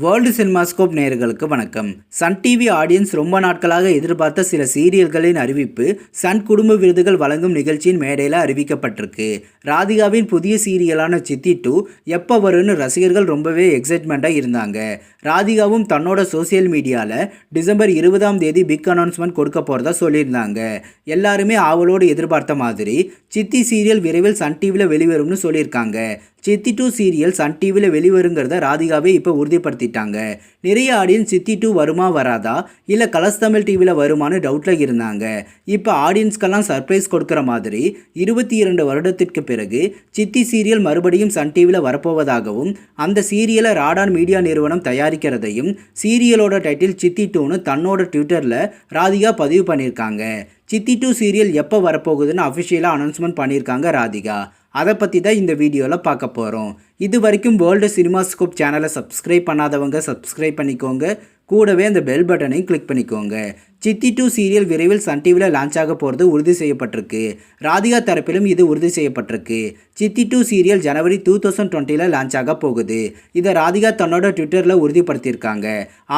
World cinemascope நேயர்களுக்கு வணக்கம். Sun TV audience ரொம்ப நாட்களாக எதிர்பார்த்த சில சீரியல்களின் அறிவிப்பு சன் குடும்ப விருதுகள் வழங்கும் நிகழ்ச்சியின் மேடையில் அறிவிக்கப்பட்டிருக்கு. ராதிகாவின் புதிய சீரியலான சித்தி 2 எப்போ வரும்னு ரசிகர்கள் ரொம்பவே எக்ஸைட்மெண்ட்டாக இருந்தாங்க. ராதிகாவும் தன்னோட சோசியல் மீடியாவில் டிசம்பர் 20ஆம் தேதி பிக் அனௌன்ஸ்மெண்ட் கொடுக்க போகிறதா சொல்லியிருந்தாங்க. எல்லாருமே ஆவலோடு எதிர்பார்த்த மாதிரி சித்தி சீரியல் விரைவில் சன் டிவியில் வெளிவரும்னு சொல்லியிருக்காங்க. சித்தி 2 சீரியல் சன் டிவியில் வெளிவருங்கிறத ராதிகாவே இப்போ உறுதிப்படுத்திட்டாங்க. நிறைய ஆடியன்ஸ் சித்தி 2 வருமா வராதா இல்லை கலர்ஸ் தமிழ் டிவியில் வருமானு டவுட்டில் இருந்தாங்க. இப்போ ஆடியன்ஸ்க்கெல்லாம் சர்ப்ரைஸ் கொடுக்குற மாதிரி 22 வருடத்திற்கு பிறகு சித்தி சீரியல் மறுபடியும் சன் டிவியில் வரப்போவதாகவும் அந்த சீரியலை ராடான் மீடியா நிறுவனம் தயாரிக்கிறதையும் சீரியலோட டைட்டில் சித்தி 2ன்னு தன்னோட ட்விட்டரில் ராதிகா பதிவு பண்ணியிருக்காங்க. சித்தி 2 சீரியல் எப்போ வரப்போகுதுன்னு அஃபிஷியலாக அனௌன்ஸ்மெண்ட் பண்ணியிருக்காங்க ராதிகா. அதை பற்றி தான் இந்த வீடியோவில் பார்க்க போகிறோம். இது வரைக்கும் வேர்ல்டு சினிமாஸ்கோப் சேனலை சப்ஸ்கிரைப் பண்ணாதவங்க சப்ஸ்கிரைப் பண்ணிக்கோங்க. கூடவே அந்த பெல் பட்டனையும் கிளிக் பண்ணிக்கோங்க. சித்தி 2 சீரியல் விரைவில் சன் டிவியில் லான்ச் ஆக போகிறது உறுதி செய்யப்பட்டிருக்கு. ராதிகா தரப்பிலும் இது உறுதி செய்யப்பட்டிருக்கு. சித்தி 2 சீரியல் ஜனவரி 2020 லான்ச் ஆக போகுது. இதை ராதிகா தன்னோட ட்விட்டரில் உறுதிப்படுத்தியிருக்காங்க.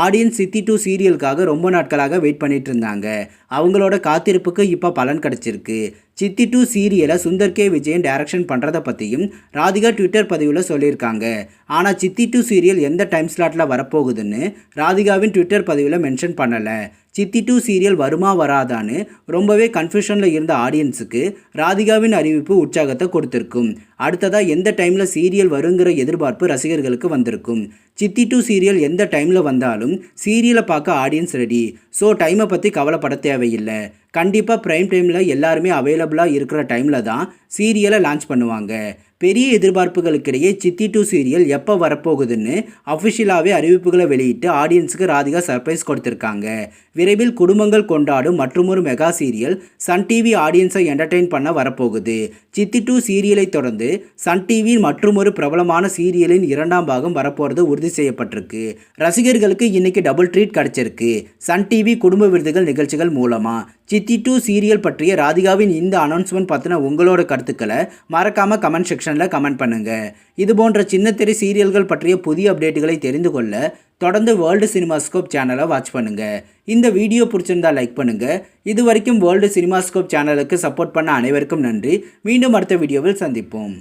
ஆடியன்ஸ் சித்தி 2 சீரியலுக்காக ரொம்ப நாட்களாக வெயிட் பண்ணிட்டு இருந்தாங்க. அவங்களோட காத்திருப்புக்கு இப்போ பலன் கிடச்சிருக்கு. சித்தி 2 சீரியலை சுந்தர் கே விஜயன் டைரக்ஷன் பண்ணுறதை பற்றியும் ராதிகா ட்விட்டர் பதிவில் சொல்லியிருக்காங்க. ஆனால் சித்தி 2 சீரியல் எந்த டைம் ஸ்லாட்டில் வரப்போகுதுன்னு ராதிகாவின் ட்விட்டர் பதிவில் மென்ஷன் பண்ணலை. சித்தி 2 சீரியல் வருமா வராதான்னு ரொம்பவே கன்ஃபியூஷனில் இருந்த ஆடியன்ஸுக்கு ராதிகாவின் அறிவிப்பு உற்சாகத்தை கொடுத்துருக்கும். அடுத்ததாக எந்த டைமில் சீரியல் வருங்கிற எதிர்பார்ப்பு ரசிகர்களுக்கு வந்திருக்கும். சித்தி 2 சீரியல் எந்த டைமில் வந்தாலும் சீரியலை பார்க்க ஆடியன்ஸ் ரெடி. ஸோ டைமை பற்றி கவலைப்பட தேவையில்லை. கண்டிப்பாக ப்ரைம் டைமில் எல்லாருமே அவைலபிளாக இருக்கிற டைமில் தான் சீரியலை லான்ச் பண்ணுவாங்க. பெரிய எதிர்பார்ப்புகளுக்கிடையே சித்தி 2 சீரியல் எப்போ வரப்போகுதுன்னு அஃபிஷியலாகவே அறிவிப்புகளை வெளியிட்டு ஆடியன்ஸுக்கு ராதிகா சர்ப்ரைஸ் கொடுத்துருக்காங்க. விரைவில் குடும்பங்கள் கொண்டாடும் மற்றொரு மெகா சீரியல் சன் டிவி ஆடியன்ஸை என்டர்டெயின் பண்ண வரப்போகுது. சித்தி 2 சீரியலை தொடர்ந்து சன் டிவியின் மற்றொரு பிரபலமான சீரியலின் 2ஆம் பாகம் வரப்போகிறது உறுதி செய்யப்பட்டிருக்கு. ரசிகர்களுக்கு இன்னைக்கு டபுள் ட்ரீட் கிடைச்சிருக்கு. சன் டிவி குடும்ப விருதுகள் நிகழ்ச்சிகள் மூலமாக சித்தி 2 சீரியல் பற்றிய ராதிகாவின் இந்த அனௌன்ஸ்மெண்ட் பற்றின உங்களோட கருத்துக்களை மறக்காமல் கமெண்ட் செக்ஷனில் கமெண்ட் பண்ணுங்கள். இது போன்ற சின்னத்திரை சீரியல்கள் பற்றிய புதிய அப்டேட்டுகளை தெரிந்து கொள்ள தொடர்ந்து வேர்ல்டு சினிமாஸ்கோப் சேனலை வாட்ச் பண்ணுங்கள். இந்த வீடியோ பிடிச்சிருந்தா லைக் பண்ணுங்கள். இது வரைக்கும் வேர்ல்டு சினிமாஸ்கோப் சேனலுக்கு சப்போர்ட் பண்ண அனைவருக்கும் நன்றி. மீண்டும் அடுத்த வீடியோவில் சந்திப்போம்.